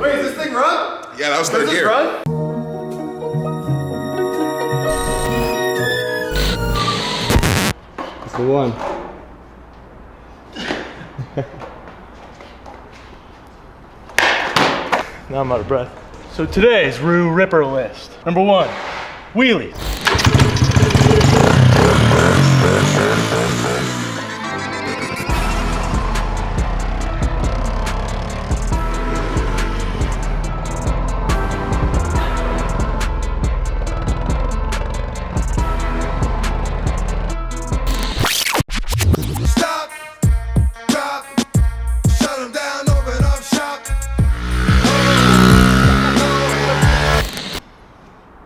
Wait, is this thing run? Yeah, that was third gear. Run? That's the one. Now I'm out of breath. So today's Roo Ripper list. Number 1, wheelies.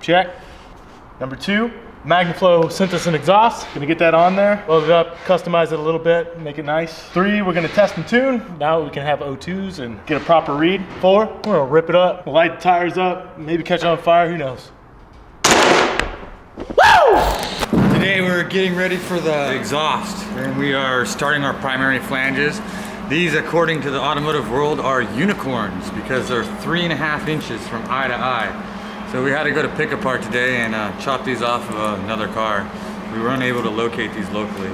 Check. Number 2, MagnaFlow Synthesis and Exhaust. Gonna get that on there, load it up, customize it a little bit, make it nice. 3, we're gonna test and tune. Now we can have O2s and get a proper read. 4, we're gonna rip it up, light the tires up, maybe catch it on fire, who knows. Woo! Today we're getting ready for the exhaust and we are starting our primary flanges. These, according to the automotive world, are unicorns because they're 3.5 inches from eye to eye. So we had to go to pick apart today and chop these off of another car. We were unable to locate these locally.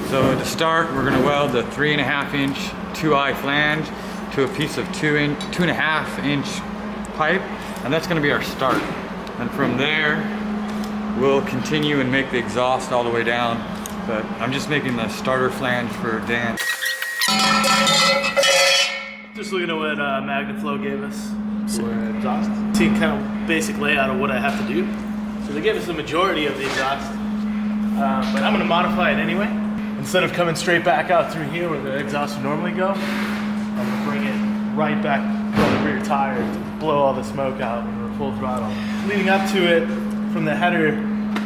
So to start, we're gonna weld the 3.5 inch 2-eye flange to a piece of 2.5 inch pipe, and that's gonna be our start. And from there, we'll continue and make the exhaust all the way down. But I'm just making the starter flange for Dan. Just looking at what MagnaFlow gave us for exhaust. See kind of basic layout of what I have to do. So they gave us the majority of the exhaust, but I'm gonna modify it anyway. Instead of coming straight back out through here where the exhaust would normally go, I'm gonna bring it right back on the rear tire to blow all the smoke out when we're full throttle. Leading up to it, from the header,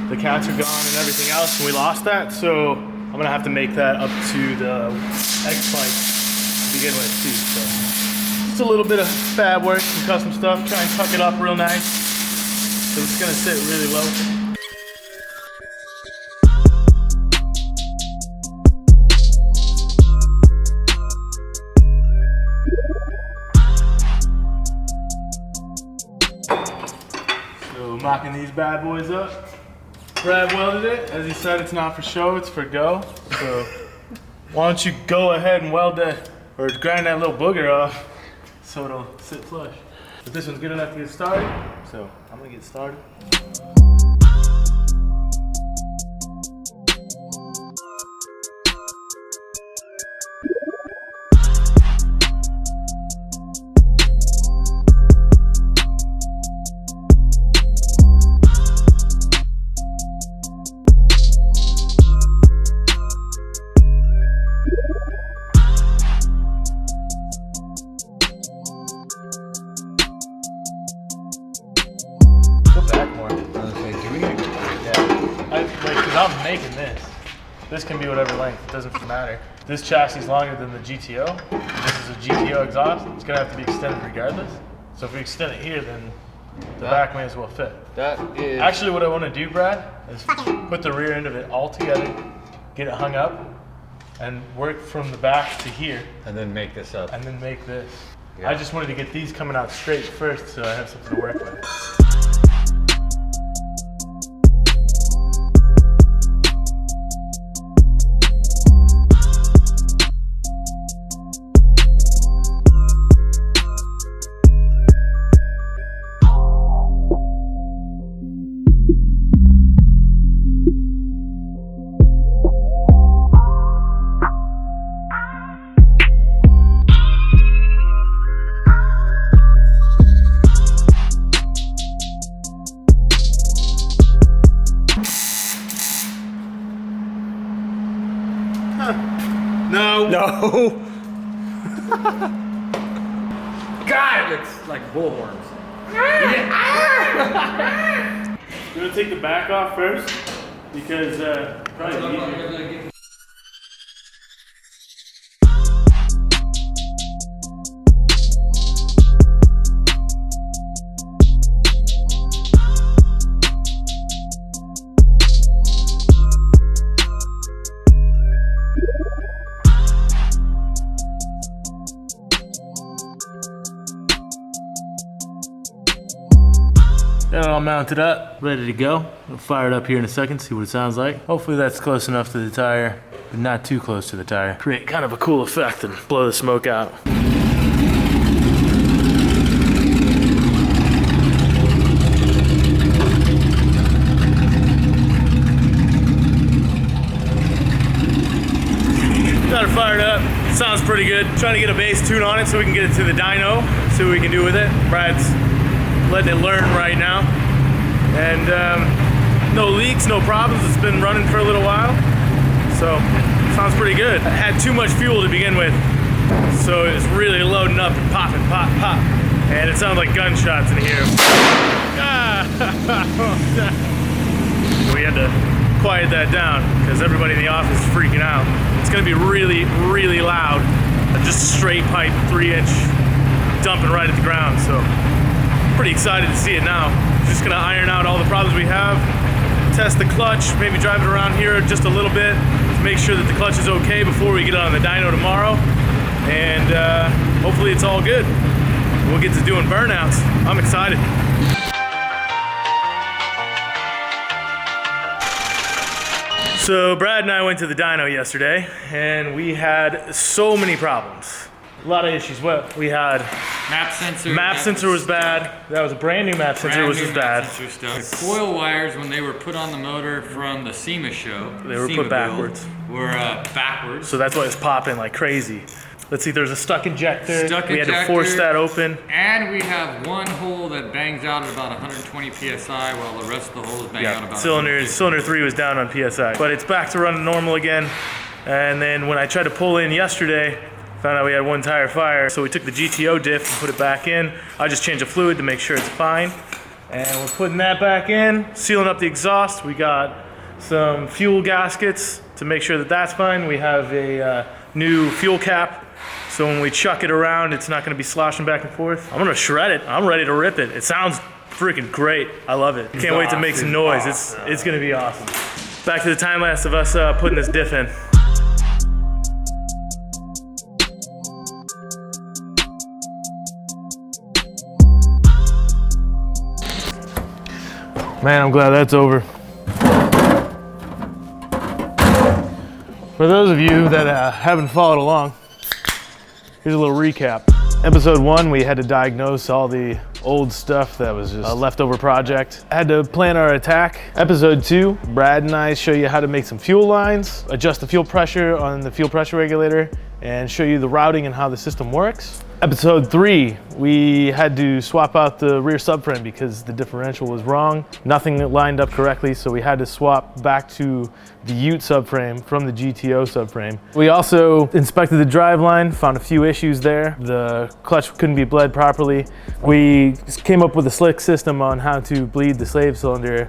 the counts are gone and everything else, and we lost that, so I'm gonna have to make that up to the X-pipe to begin with too. So just a little bit of fab work, some custom stuff, try and tuck it up real nice. So it's gonna sit really low. So mocking these bad boys up. Brad welded it. As he said, it's not for show, it's for go. So why don't you go ahead and weld that, or grind that little booger off so it'll sit flush. But this one's good enough to get started, so I'm gonna get started. I'm making this. This can be whatever length, it doesn't matter. This chassis is longer than the GTO. This is a GTO exhaust. It's gonna have to be extended regardless. So if we extend it here, then the back may as well fit. That is... Actually, what I wanna do, Brad, is put the rear end of it all together, get it hung up, and work from the back to here. And then make this up. And then make this. Yeah. I just wanted to get these coming out straight first so I have something to work with. No. No. God, it looks like bullhorns. You want to take the back off first? Because probably easier. Got it all mounted up, ready to go. I'll fire it up here in a second, see what it sounds like. Hopefully that's close enough to the tire, but not too close to the tire. Create kind of a cool effect and blow the smoke out. Got it fired up. Sounds pretty good. Trying to get a base tune on it so we can get it to the dyno, see what we can do with it. Brad's letting it learn right now. And no leaks, no problems. It's been running for a little while. So, sounds pretty good. I had too much fuel to begin with. So it's really loading up and popping, pop, pop. And it sounds like gunshots in here. We had to quiet that down because everybody in the office is freaking out. It's gonna be really, really loud. Just straight pipe, 3-inch, dumping right at the ground. So pretty excited to see it now. Just gonna iron out all the problems we have, test the clutch, maybe drive it around here just a little bit to make sure that the clutch is okay before we get on the dyno tomorrow. And hopefully it's all good. We'll get to doing burnouts. I'm excited. So Brad and I went to the dyno yesterday and we had so many problems. A lot of issues. Well, we had map sensor was bad. That was a brand new map sensor, which was bad. The coil wires, when they were put on the motor from the SEMA show, they were put backwards. Were backwards. So that's why it's popping like crazy. Let's see, there's a stuck injector. We had to Injector. force that open. And we have one hole that bangs out at about 120 PSI while the rest of the holes bang out about cylinder 3 was down on PSI. But it's back to running normal again. And then when I tried to pull in yesterday, found out we had one tire fire. So we took the GTO diff and put it back in. I just changed the fluid to make sure it's fine. And we're putting that back in, sealing up the exhaust. We got some fuel gaskets to make sure that that's fine. We have a new fuel cap. So when we chuck it around, it's not gonna be sloshing back and forth. I'm gonna shred it. I'm ready to rip it. It sounds freaking great. I love it. Can't wait to make some noise. It's gonna be awesome. Back to the time lapse of us putting this diff in. Man, I'm glad that's over. For those of you that haven't followed along, here's a little recap. Episode 1, we had to diagnose all the old stuff that was just a leftover project. Had to plan our attack. Episode 2, Brad and I show you how to make some fuel lines, adjust the fuel pressure on the fuel pressure regulator, and show you the routing and how the system works. Episode 3, we had to swap out the rear subframe because the differential was wrong. Nothing lined up correctly, so we had to swap back to the Ute subframe from the GTO subframe. We also inspected the driveline, found a few issues there. The clutch couldn't be bled properly. We came up with a slick system on how to bleed the slave cylinder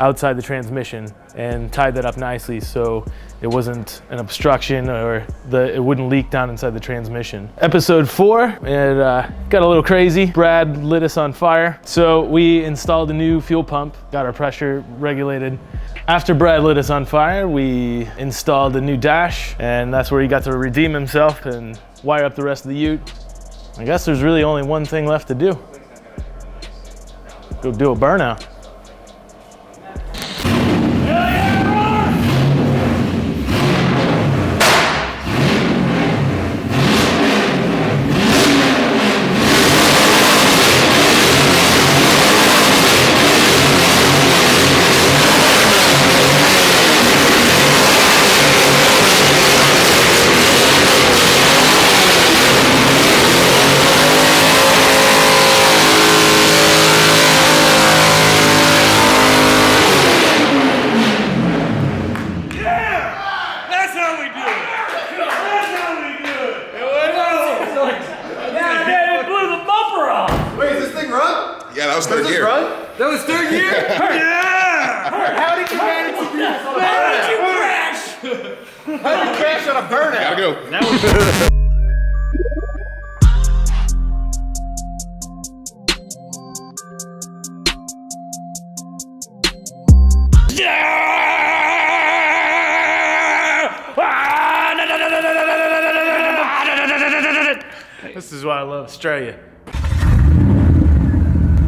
outside the transmission and tied that up nicely so it wasn't an obstruction or it wouldn't leak down inside the transmission. Episode 4, it got a little crazy. Brad lit us on fire. So we installed a new fuel pump, got our pressure regulated. After Brad lit us on fire, we installed a new dash, and that's where he got to redeem himself and wire up the rest of the Ute. I guess there's really only one thing left to do. Go do a burnout. Yeah, that was third gear. That was third gear? Yeah! How did you manage to do this? How did you crash? How did you crash on a burnout? Gotta go. This is why I love Australia.